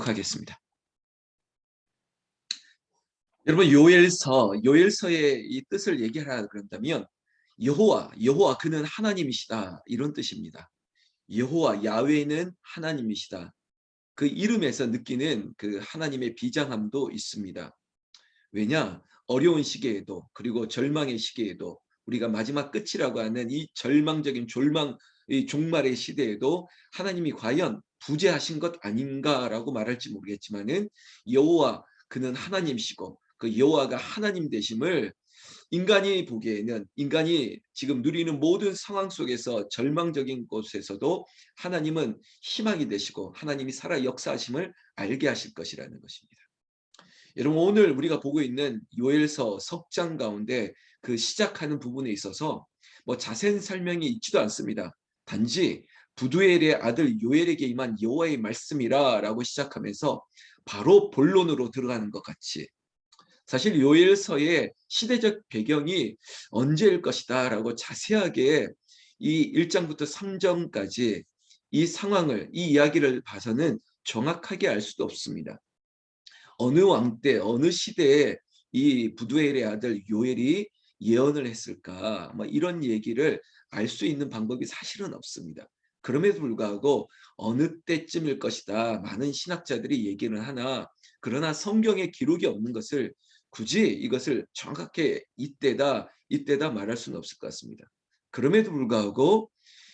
하겠습니다. 여러분, 요엘서의 이 뜻을 얘기하라 그런다면 여호와 그는 하나님이시다, 이런 뜻입니다. 여호와 야훼는 하나님이시다. 그 이름에서 느끼는 그 하나님의 비장함도 있습니다. 왜냐? 어려운 시기에도, 그리고 절망의 시기에도, 우리가 마지막 끝이라고 하는 이 절망적인 이 종말의 시대에도 하나님이 과연 부재하신 것 아닌가라고 말할지 모르겠지만은, 여호와 그는 하나님이시고 그 여호와가 하나님 되심을 인간이 보기에는, 인간이 지금 누리는 모든 상황 속에서, 절망적인 곳에서도 하나님은 희망이 되시고 하나님이 살아 역사하심을 알게 하실 것이라는 것입니다. 여러분, 오늘 우리가 보고 있는 요엘서 석장 가운데 그 시작하는 부분에 있어서 뭐 자세한 설명이 있지도 않습니다. 단지 부두엘의 아들 요엘에게 임한 여호와의 말씀이라 라고 시작하면서 바로 본론으로 들어가는 것 같이, 사실 요엘서의 시대적 배경이 언제일 것이다 라고 자세하게 이 1장부터 3장까지 이 상황을, 이 이야기를 봐서는 정확하게 알 수도 없습니다. 어느 왕 때, 어느 시대에 이 부두엘의 아들 요엘이 예언을 했을까, 뭐 이런 얘기를 알 수 있는 방법이 사실은 없습니다. 그럼에도 불구하고 어느 때쯤일 것이다, 많은 신학자들이 얘기는 하나, 그러나 성경에 기록이 없는 것을 굳이 이것을 정확하게 이때다 말할 수는 없을 것 같습니다. 그럼에도 불구하고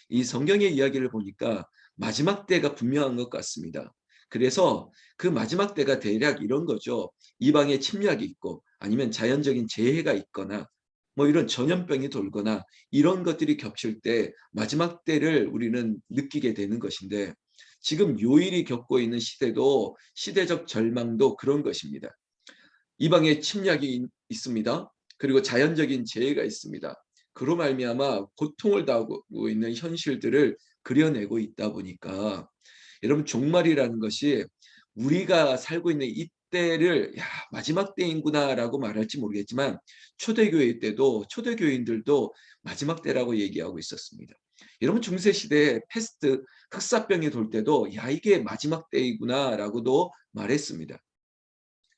이 성경의 이야기를 보니까 마지막 때가 분명한 것 같습니다. 그래서 그 마지막 때가 대략 이런 거죠. 이방의 침략이 있고, 아니면 자연적인 재해가 있거나, 뭐 이런 전염병이 돌거나, 이런 것들이 겹칠 때 마지막 때를 우리는 느끼게 되는 것인데, 지금 요일이 겪고 있는 시대도, 시대적 절망도 그런 것입니다. 이방의 침략이 있습니다. 그리고 자연적인 재해가 있습니다. 그로 말미암아 고통을 당하고 있는 현실들을 그려내고 있다 보니까, 여러분, 종말이라는 것이 우리가 살고 있는 이때를 마지막 때인구나라고 말할지 모르겠지만, 초대교회 때도 초대교인들도 마지막 때라고 얘기하고 있었습니다. 여러분, 중세시대에 패스트, 흑사병이 돌 때도 이게 마지막 때이구나라고도 말했습니다.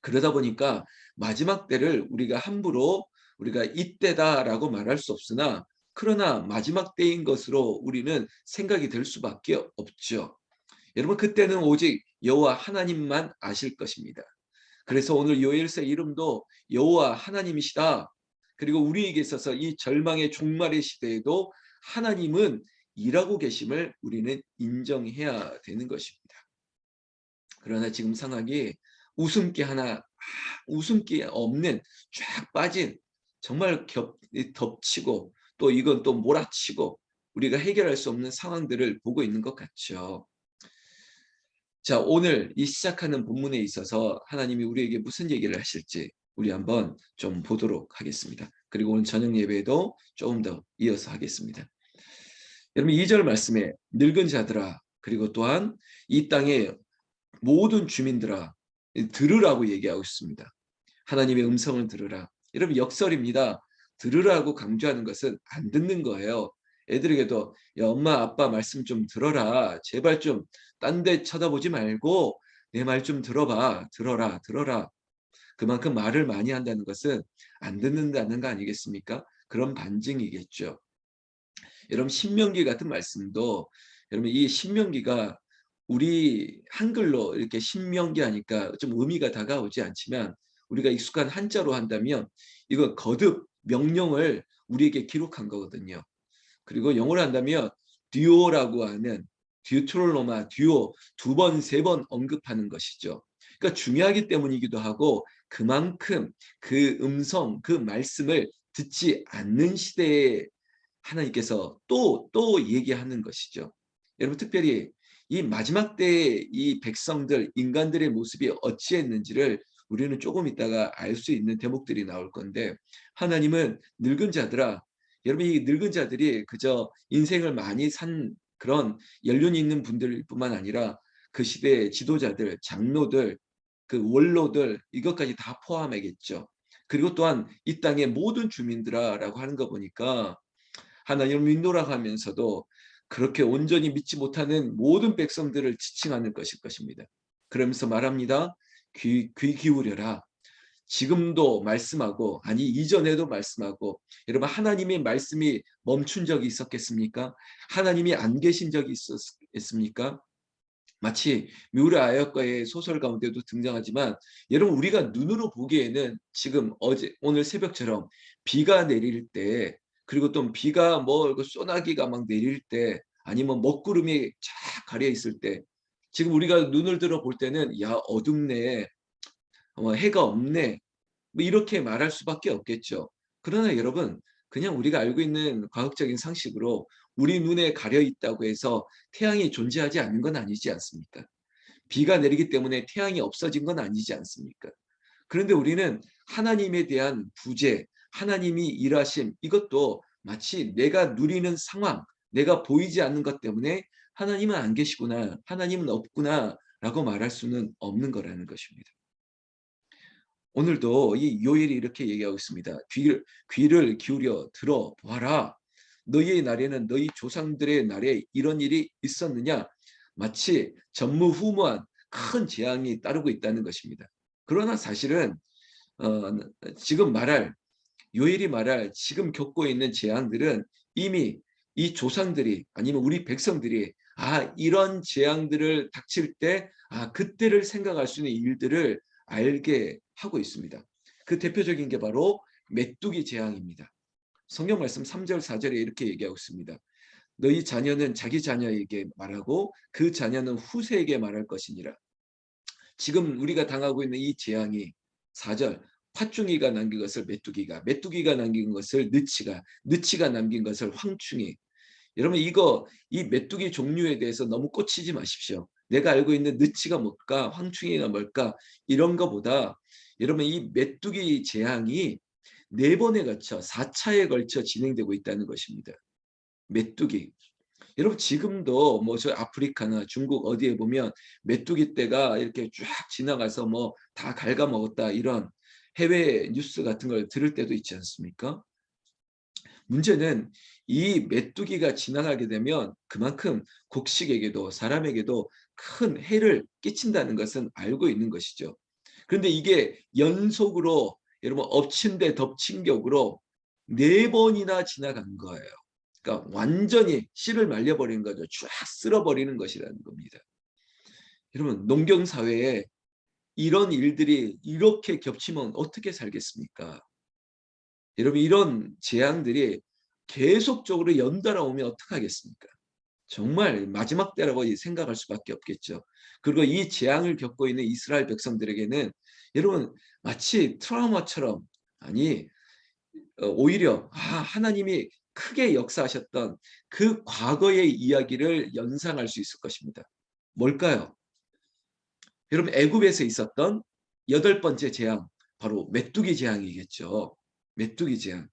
그러다 보니까 마지막 때를 우리가 함부로 우리가 이때다라고 말할 수 없으나, 그러나 마지막 때인 것으로 우리는 생각이 될 수밖에 없죠. 여러분, 그때는 오직 여호와 하나님만 아실 것입니다. 그래서 오늘 요엘서 이름도 여호와 하나님이시다. 그리고 우리에게 있어서 이 절망의 종말의 시대에도 하나님은 일하고 계심을 우리는 인정해야 되는 것입니다. 그러나 지금 상황이 웃음기 없는, 쫙 빠진, 정말 덮치고, 또 이건 또 몰아치고, 우리가 해결할 수 없는 상황들을 보고 있는 것 같죠. 자, 오늘 이 시작하는 본문에 있어서 하나님이 우리에게 무슨 얘기를 하실지 우리 한번 좀 보도록 하겠습니다. 그리고 오늘 저녁 예배도 조금 더 이어서 하겠습니다. 여러분, 2절 말씀에 늙은 자들아, 그리고 또한 이 땅의 모든 주민들아, 들으라고 얘기하고 있습니다. 하나님의 음성을 들으라. 여러분, 역설입니다. 들으라고 강조하는 것은 안 듣는 거예요. 애들에게도 야, 엄마 아빠 말씀 좀 들어라. 제발 좀 딴 데 쳐다보지 말고 내 말 좀 들어봐. 들어라. 그만큼 말을 많이 한다는 것은 안 듣는다는 거 아니겠습니까? 그런 반증이겠죠. 여러분, 신명기 같은 말씀도, 여러분, 이 신명기가 우리 한글로 이렇게 신명기 하니까 좀 의미가 다가오지 않지만, 우리가 익숙한 한자로 한다면 이거 거듭 명령을 우리에게 기록한 거거든요. 그리고 영어로 한다면 듀오라고 하는, 듀트롤로마, 듀오, 2번, 3번 언급하는 것이죠. 그러니까 중요하기 때문이기도 하고, 그만큼 그 음성, 그 말씀을 듣지 않는 시대에 하나님께서 또 얘기하는 것이죠. 여러분, 특별히 이 마지막 때의 이 백성들, 인간들의 모습이 어찌했는지를 우리는 조금 있다가 알 수 있는 대목들이 나올 건데, 하나님은 늙은 자들아, 여러분, 이 늙은 자들이 그저 인생을 많이 산 그런 연륜이 있는 분들 뿐만 아니라 그 시대의 지도자들, 장로들, 그 원로들, 이것까지 다 포함하겠죠. 그리고 또한 이 땅의 모든 주민들아라고 하는 거 보니까, 하나님을 믿노라 하면서도 그렇게 온전히 믿지 못하는 모든 백성들을 지칭하는 것일 것입니다. 그러면서 말합니다. 귀 기울여라. 지금도 말씀하고 아니 이전에도 말씀하고 여러분 하나님의 말씀이 멈춘 적이 있었겠습니까? 하나님이 안 계신 적이 있었습니까? 마치 뮤르 아야과의 소설 가운데도 등장하지만 여러분 우리가 눈으로 보기에는 지금 어제 오늘 새벽처럼 비가 내릴 때 그리고 또 비가 뭐 소나기가 막 내릴 때 아니면 먹구름이 쫙 가려 있을 때 지금 우리가 눈을 들어 볼 때는 야 어둡네 해가 없네 뭐 이렇게 말할 수밖에 없겠죠. 그러나 여러분 그냥 우리가 알고 있는 과학적인 상식으로 우리 눈에 가려 있다고 해서 태양이 존재하지 않는 건 아니지 않습니까? 비가 내리기 때문에 태양이 없어진 건 아니지 않습니까? 그런데 우리는 하나님에 대한 부재, 하나님이 일하심 이것도 마치 내가 누리는 상황, 내가 보이지 않는 것 때문에 하나님은 안 계시구나, 하나님은 없구나라고 말할 수는 없는 거라는 것입니다. 오늘도 이 요엘이 이렇게 얘기하고 있습니다. 귀를 기울여 들어보아라. 너희의 날에는 너희 조상들의 날에 이런 일이 있었느냐? 마치 전무후무한 큰 재앙이 따르고 있다는 것입니다. 그러나 사실은 어, 지금 말할 요엘이 말할 지금 겪고 있는 재앙들은 이미 이 조상들이 아니면 우리 백성들이 이런 재앙들을 닥칠 때 그때를 생각할 수 있는 일들을 알게 하고 있습니다. 그 대표적인 게 바로 메뚜기 재앙입니다. 성경 말씀 3절 4절에 이렇게 얘기하고 있습니다. 너희 자녀는 자기 자녀에게 말하고 그 자녀는 후세에게 말할 것이니라. 지금 우리가 당하고 있는 이 재앙이 4절 팥중이가 남긴 것을 메뚜기가 남긴 것을 느치가 남긴 것을 황충이. 여러분 이 메뚜기 종류에 대해서 너무 꽂히지 마십시오. 내가 알고 있는 느치가 뭘까 황충이가 뭘까 이런 거보다 여러분 이 메뚜기 재앙이 4번에 걸쳐 4차에 걸쳐 진행되고 있다는 것입니다. 메뚜기. 여러분 지금도 뭐 저 아프리카나 중국 어디에 보면 메뚜기 떼가 이렇게 쫙 지나가서 뭐 다 갉아먹었다 이런 해외 뉴스 같은 걸 들을 때도 있지 않습니까? 문제는 이 메뚜기가 지나가게 되면 그만큼 곡식에게도 사람에게도 큰 해를 끼친다는 것은 알고 있는 것이죠. 그런데 이게 연속으로 여러분 엎친 데 덮친 격으로 4번이나 지나간 거예요. 그러니까 완전히 씨를 말려버리는 거죠. 쫙 쓸어버리는 것이라는 겁니다. 여러분 농경사회에 이런 일들이 이렇게 겹치면 어떻게 살겠습니까? 여러분 이런 재앙들이 계속적으로 연달아 오면 어떡하겠습니까? 정말 마지막 때라고 생각할 수밖에 없겠죠. 그리고 이 재앙을 겪고 있는 이스라엘 백성들에게는 여러분 마치 트라우마처럼 아니 오히려 하나님이 크게 역사하셨던 그 과거의 이야기를 연상할 수 있을 것입니다. 뭘까요? 여러분 애굽에서 있었던 8번째 재앙 바로 메뚜기 재앙이겠죠. 메뚜기 재앙.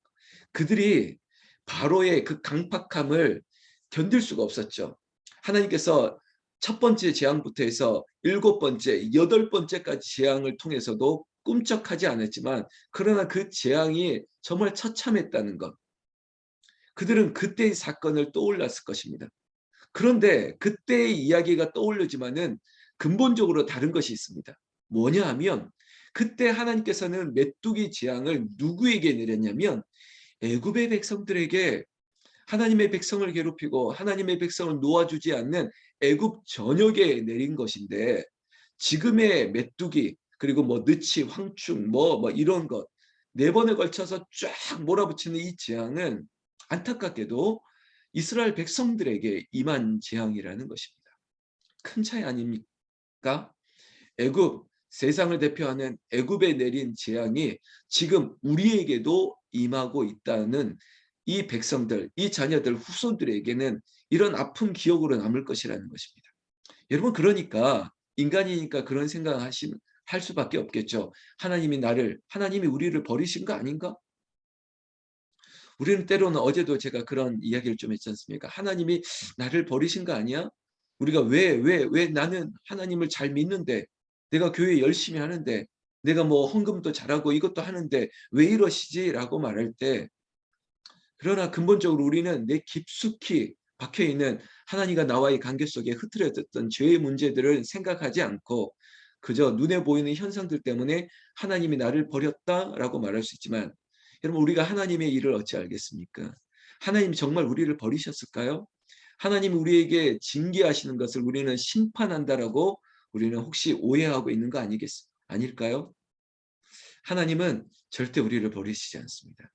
그들이 바로의 그 강팍함을 견딜 수가 없었죠. 하나님께서 첫 번째 재앙부터 해서 7번째, 8번째까지 재앙을 통해서도 꿈쩍하지 않았지만 그러나 그 재앙이 정말 처참했다는 것. 그들은 그때의 사건을 떠올랐을 것입니다. 그런데 그때의 이야기가 떠오르지만은 근본적으로 다른 것이 있습니다. 뭐냐 하면 그때 하나님께서는 메뚜기 재앙을 누구에게 내렸냐면 애굽의 백성들에게 하나님의 백성을 괴롭히고 하나님의 백성을 놓아주지 않는 애굽 전역에 내린 것인데 지금의 메뚜기 그리고 뭐 느치, 황충 뭐 이런 것 4번에 걸쳐서 쫙 몰아붙이는 이 재앙은 안타깝게도 이스라엘 백성들에게 임한 재앙이라는 것입니다. 큰 차이 아닙니까? 애굽 세상을 대표하는 애굽에 내린 재앙이 지금 우리에게도 임하고 있다는 이 백성들, 이 자녀들, 후손들에게는 이런 아픈 기억으로 남을 것이라는 것입니다. 여러분 그러니까 인간이니까 그런 생각하시면 할 수밖에 없겠죠. 하나님이 우리를 버리신 거 아닌가? 우리는 때로는 어제도 제가 그런 이야기를 좀 했지 않습니까? 하나님이 나를 버리신 거 아니야? 우리가 왜 나는 하나님을 잘 믿는데 내가 교회 열심히 하는데 내가 뭐 헌금도 잘하고 이것도 하는데 왜 이러시지?라고 말할 때 그러나 근본적으로 우리는 내 깊숙이 박혀있는 하나님과 나와의 관계 속에 흐트러졌던 죄의 문제들을 생각하지 않고 그저 눈에 보이는 현상들 때문에 하나님이 나를 버렸다라고 말할 수 있지만 여러분 우리가 하나님의 일을 어찌 알겠습니까? 하나님이 정말 우리를 버리셨을까요? 하나님이 우리에게 징계하시는 것을 우리는 심판한다라고 우리는 혹시 오해하고 있는 거 아닐까요? 하나님은 절대 우리를 버리시지 않습니다.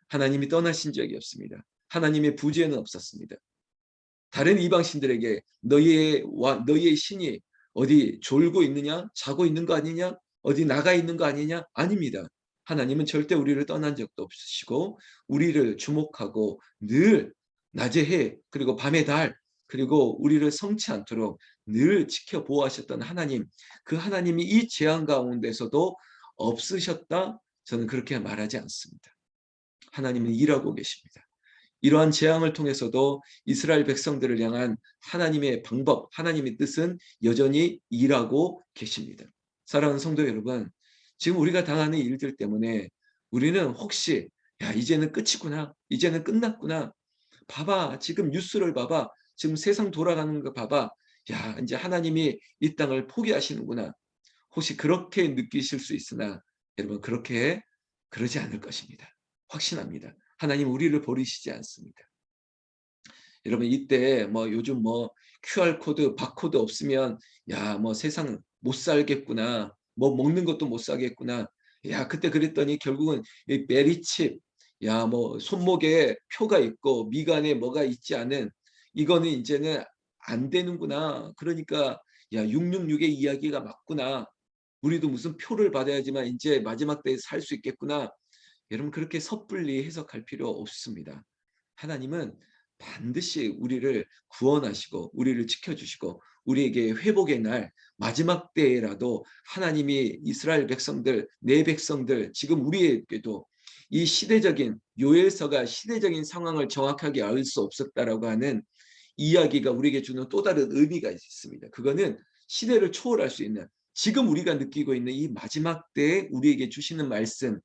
하나님이 떠나신 적이 없습니다. 하나님의 부재는 없었습니다. 다른 이방신들에게 너희의 신이 어디 졸고 있느냐? 자고 있는 거 아니냐? 어디 나가 있는 거 아니냐? 아닙니다. 하나님은 절대 우리를 떠난 적도 없으시고 우리를 주목하고 늘 낮의 해 그리고 밤의 달 그리고 우리를 성치 않도록 늘 지켜보호하셨던 하나님, 그 하나님이 이 재앙 가운데서도 없으셨다? 저는 그렇게 말하지 않습니다. 하나님은 일하고 계십니다. 이러한 재앙을 통해서도 이스라엘 백성들을 향한 하나님의 방법, 하나님의 뜻은 여전히 일하고 계십니다. 사랑하는 성도 여러분, 지금 우리가 당하는 일들 때문에 우리는 혹시 야 이제는 끝이구나, 이제는 끝났구나, 봐봐 지금 뉴스를 봐봐, 지금 세상 돌아가는 거 봐봐, 야 이제 하나님이 이 땅을 포기하시는구나, 혹시 그렇게 느끼실 수 있으나 여러분 그러지 않을 것입니다. 확신합니다. 하나님 우리를 버리시지 않습니다. 여러분 이때 뭐 요즘 뭐 QR코드, 바코드 없으면 야 뭐 세상 못 살겠구나. 뭐 먹는 것도 못 사겠구나. 야 그때 그랬더니 결국은 이 메리칩, 야 뭐 손목에 표가 있고 미간에 뭐가 있지 않은 이거는 이제는 안 되는구나. 그러니까 야 666의 이야기가 맞구나. 우리도 무슨 표를 받아야지만 이제 마지막 때에 살 수 있겠구나. 여러분 그렇게 섣불리 해석할 필요 없습니다. 하나님은 반드시 우리를 구원하시고 우리를 지켜주시고 우리에게 회복의 날 마지막 때라도 하나님이 이스라엘 백성들 내 백성들 지금 우리에게도 이 시대적인 요엘서가 시대적인 상황을 정확하게 알 수 없었다라고 하는 이야기가 우리에게 주는 또 다른 의미가 있습니다. 그거는 시대를 초월할 수 있는 지금 우리가 느끼고 있는 이 마지막 때에 우리에게 주시는 말씀,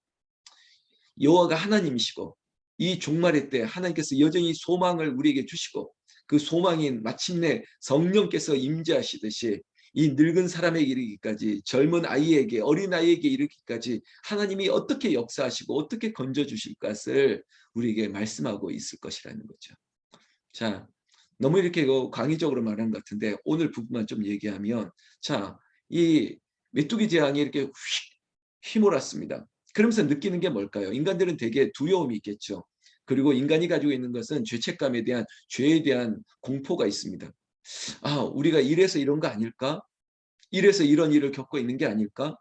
여호와가 하나님이시고 이 종말의 때 하나님께서 여전히 소망을 우리에게 주시고 그 소망인 마침내 성령께서 임재하시듯이 이 늙은 사람에게 이르기까지 젊은 아이에게 어린아이에게 이르기까지 하나님이 어떻게 역사하시고 어떻게 건져주실 것을 우리에게 말씀하고 있을 것이라는 거죠. 자, 너무 이렇게 광의적으로 말하는 것 같은데 오늘 부분만 좀 얘기하면 자, 이 메뚜기 재앙이 이렇게 휙 휘몰았습니다. 그러면서 느끼는 게 뭘까요? 인간들은 되게 두려움이 있겠죠. 그리고 인간이 가지고 있는 것은 죄책감에 대한 죄에 대한 공포가 있습니다. 아, 우리가 이래서 이런 거 아닐까? 이래서 이런 일을 겪고 있는 게 아닐까?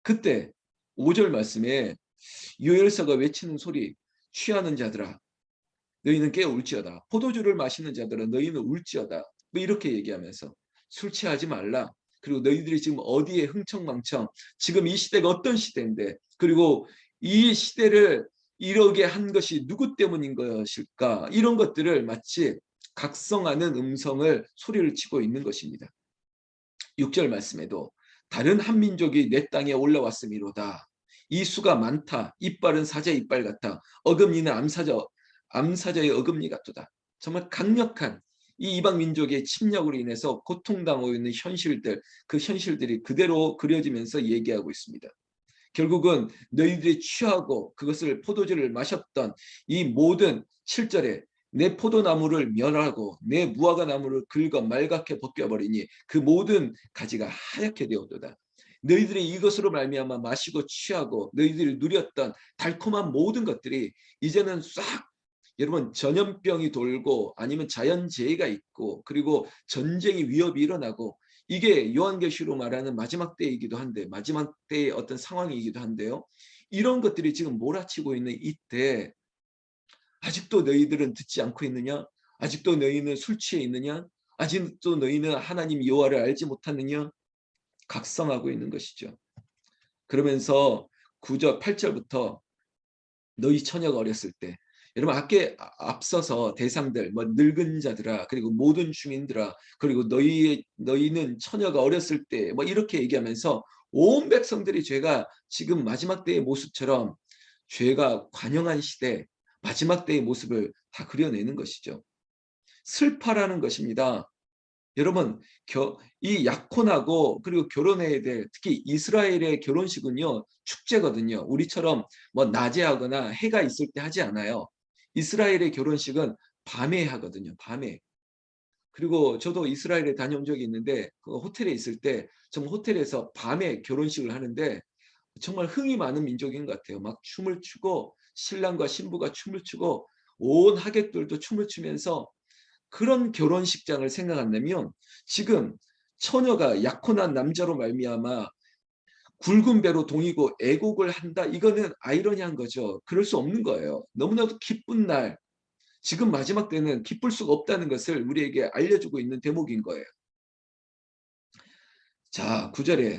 그때 5절 말씀에 요엘서가 외치는 소리, 취하는 자들아 너희는 깨어 울지어다. 포도주를 마시는 자들아 너희는 울지어다. 뭐 이렇게 얘기하면서 술 취하지 말라. 그리고 너희들이 지금 어디에 흥청망청 지금 이 시대가 어떤 시대인데 그리고 이 시대를 이러게 한 것이 누구 때문인 것일까? 이런 것들을 마치 각성하는 음성을 소리를 치고 있는 것입니다. 6절 말씀에도 다른 한 민족이 내 땅에 올라왔음이로다. 이 수가 많다. 이빨은 사자의 이빨 같아. 어금니는 암사자의 어금니 같도다. 정말 강력한 이 이방 민족의 침략으로 인해서 고통당하고 있는 현실들, 그 현실들이 그대로 그려지면서 얘기하고 있습니다. 결국은 너희들이 취하고 그것을 포도주를 마셨던 이 모든 7절에 내 포도나무를 멸하고 내 무화과 나무를 긁어 말갛게 벗겨버리니 그 모든 가지가 하얗게 되었도다. 너희들이 이것으로 말미암아 마시고 취하고 너희들이 누렸던 달콤한 모든 것들이 이제는 싹 여러분 전염병이 돌고 아니면 자연재해가 있고 그리고 전쟁의 위협이 일어나고 이게 요한계시로 말하는 마지막 때이기도 한데 마지막 때의 어떤 상황이기도 한데요. 이런 것들이 지금 몰아치고 있는 이때 아직도 너희들은 듣지 않고 있느냐? 아직도 너희는 술 취해 있느냐? 아직도 너희는 하나님 여호와를 알지 못하느냐? 각성하고 있는 것이죠. 그러면서 9절 8절부터 너희 처녀가 어렸을 때 여러분 앞서서 대상들 뭐 늙은 자들아 그리고 모든 주민들아 그리고 너희는 처녀가 어렸을 때 뭐 이렇게 얘기하면서 온 백성들이 죄가 지금 마지막 때의 모습처럼 죄가 관영한 시대 마지막 때의 모습을 다 그려내는 것이죠. 슬퍼라는 것입니다. 여러분, 이 약혼하고 그리고 결혼해야 될, 특히 이스라엘의 결혼식은요, 축제거든요. 우리처럼 뭐 낮에 하거나 해가 있을 때 하지 않아요. 이스라엘의 결혼식은 밤에 하거든요. 밤에. 그리고 저도 이스라엘에 다녀온 적이 있는데 그 호텔에 있을 때 정말 호텔에서 밤에 결혼식을 하는데 정말 흥이 많은 민족인 것 같아요. 막 춤을 추고 신랑과 신부가 춤을 추고 온 하객들도 춤을 추면서 그런 결혼식장을 생각한다면 지금 처녀가 약혼한 남자로 말미암아 굵은 배로 동이고 애곡을 한다. 이거는 아이러니한 거죠. 그럴 수 없는 거예요. 너무나도 기쁜 날, 지금 마지막 때는 기쁠 수가 없다는 것을 우리에게 알려주고 있는 대목인 거예요. 자, 9절에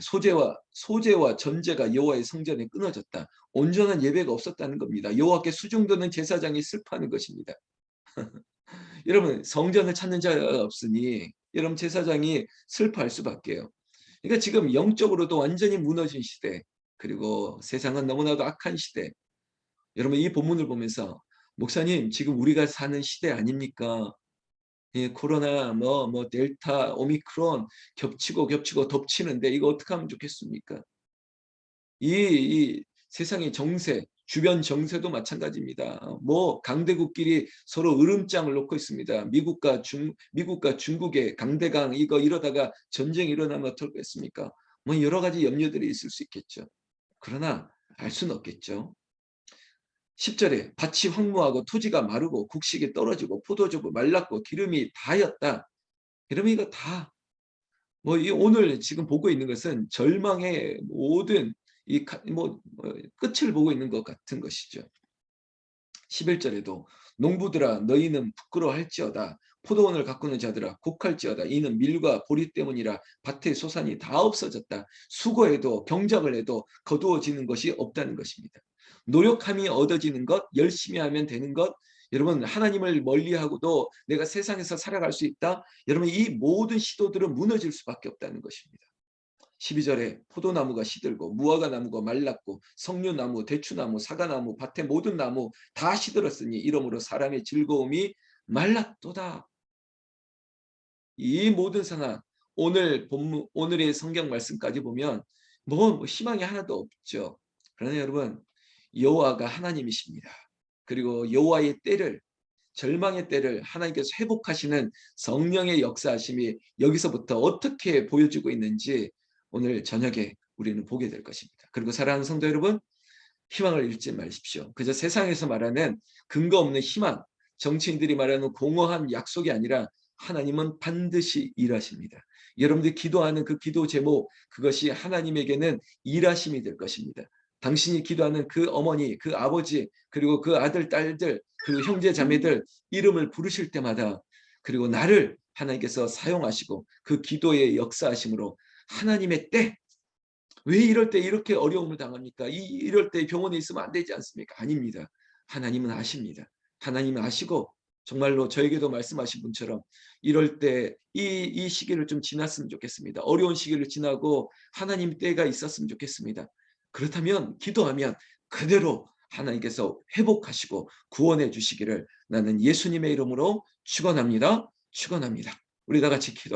소재와 전제가 여호와의 성전에 끊어졌다. 온전한 예배가 없었다는 겁니다. 여호와께 수종드는 제사장이 슬퍼하는 것입니다. 여러분, 성전을 찾는 자가 없으니 여러분 제사장이 슬퍼할 수밖에요. 그러니까 지금 영적으로도 완전히 무너진 시대, 그리고 세상은 너무나도 악한 시대. 여러분, 이 본문을 보면서 목사님, 지금 우리가 사는 시대 아닙니까? 예, 코로나 뭐 델타 오미크론 겹치고 덮치는데 이거 어떻게 하면 좋겠습니까? 이 세상의 정세, 주변 정세도 마찬가지입니다. 뭐 강대국끼리 서로 으름장을 놓고 있습니다. 미국과 중국의 강대강 이거 이러다가 전쟁이 일어나면 어떻겠습니까? 뭐 여러 가지 염려들이 있을 수 있겠죠. 그러나 알 수는 없겠죠. 10절에 밭이 황무하고 토지가 마르고 곡식이 떨어지고 포도주가 말랐고 기름이 다였다. 그러면 이거 다 뭐 오늘 지금 보고 있는 것은 절망의 모든 끝을 보고 있는 것 같은 것이죠. 11절에도 농부들아 너희는 부끄러워할지어다 포도원을 가꾸는 자들아 곡할지어다 이는 밀과 보리 때문이라 밭의 소산이 다 없어졌다. 수고해도 경작을 해도 거두어지는 것이 없다는 것입니다. 노력함이 얻어지는 것, 열심히 하면 되는 것, 여러분 하나님을 멀리하고도 내가 세상에서 살아갈 수 있다. 여러분 이 모든 시도들은 무너질 수밖에 없다는 것입니다. 12절에 포도나무가 시들고 무화과 나무가 말랐고 석류나무, 대추나무, 사과나무, 밭의 모든 나무 다 시들었으니 이러므로 사람의 즐거움이 말랐도다. 이 모든 상황, 오늘의 성경 말씀까지 보면 뭐 희망이 하나도 없죠. 그러나 여러분, 여호와가 하나님이십니다. 그리고 여호와의 때를, 절망의 때를 하나님께서 회복하시는 성령의 역사하심이 여기서부터 어떻게 보여지고 있는지 오늘 저녁에 우리는 보게 될 것입니다. 그리고 사랑하는 성도 여러분, 희망을 잃지 마십시오. 그저 세상에서 말하는 근거 없는 희망, 정치인들이 말하는 공허한 약속이 아니라 하나님은 반드시 일하십니다. 여러분들이 기도하는 그 기도 제목, 그것이 하나님에게는 일하심이 될 것입니다. 당신이 기도하는 그 어머니, 그 아버지, 그리고 그 아들, 딸들, 그리고 형제, 자매들 이름을 부르실 때마다 그리고 나를 하나님께서 사용하시고 그 기도의 역사하심으로 하나님의 때, 왜 이럴 때 이렇게 어려움을 당합니까? 이럴 때 병원에 있으면 안 되지 않습니까? 아닙니다. 하나님은 아십니다. 하나님은 아시고 정말로 저에게도 말씀하신 분처럼 이럴 때 이 시기를 좀 지났으면 좋겠습니다. 어려운 시기를 지나고 하나님 때가 있었으면 좋겠습니다. 그렇다면 기도하면 그대로 하나님께서 회복하시고 구원해 주시기를 나는 예수님의 이름으로 축원합니다. 축원합니다. 우리 다 같이 기도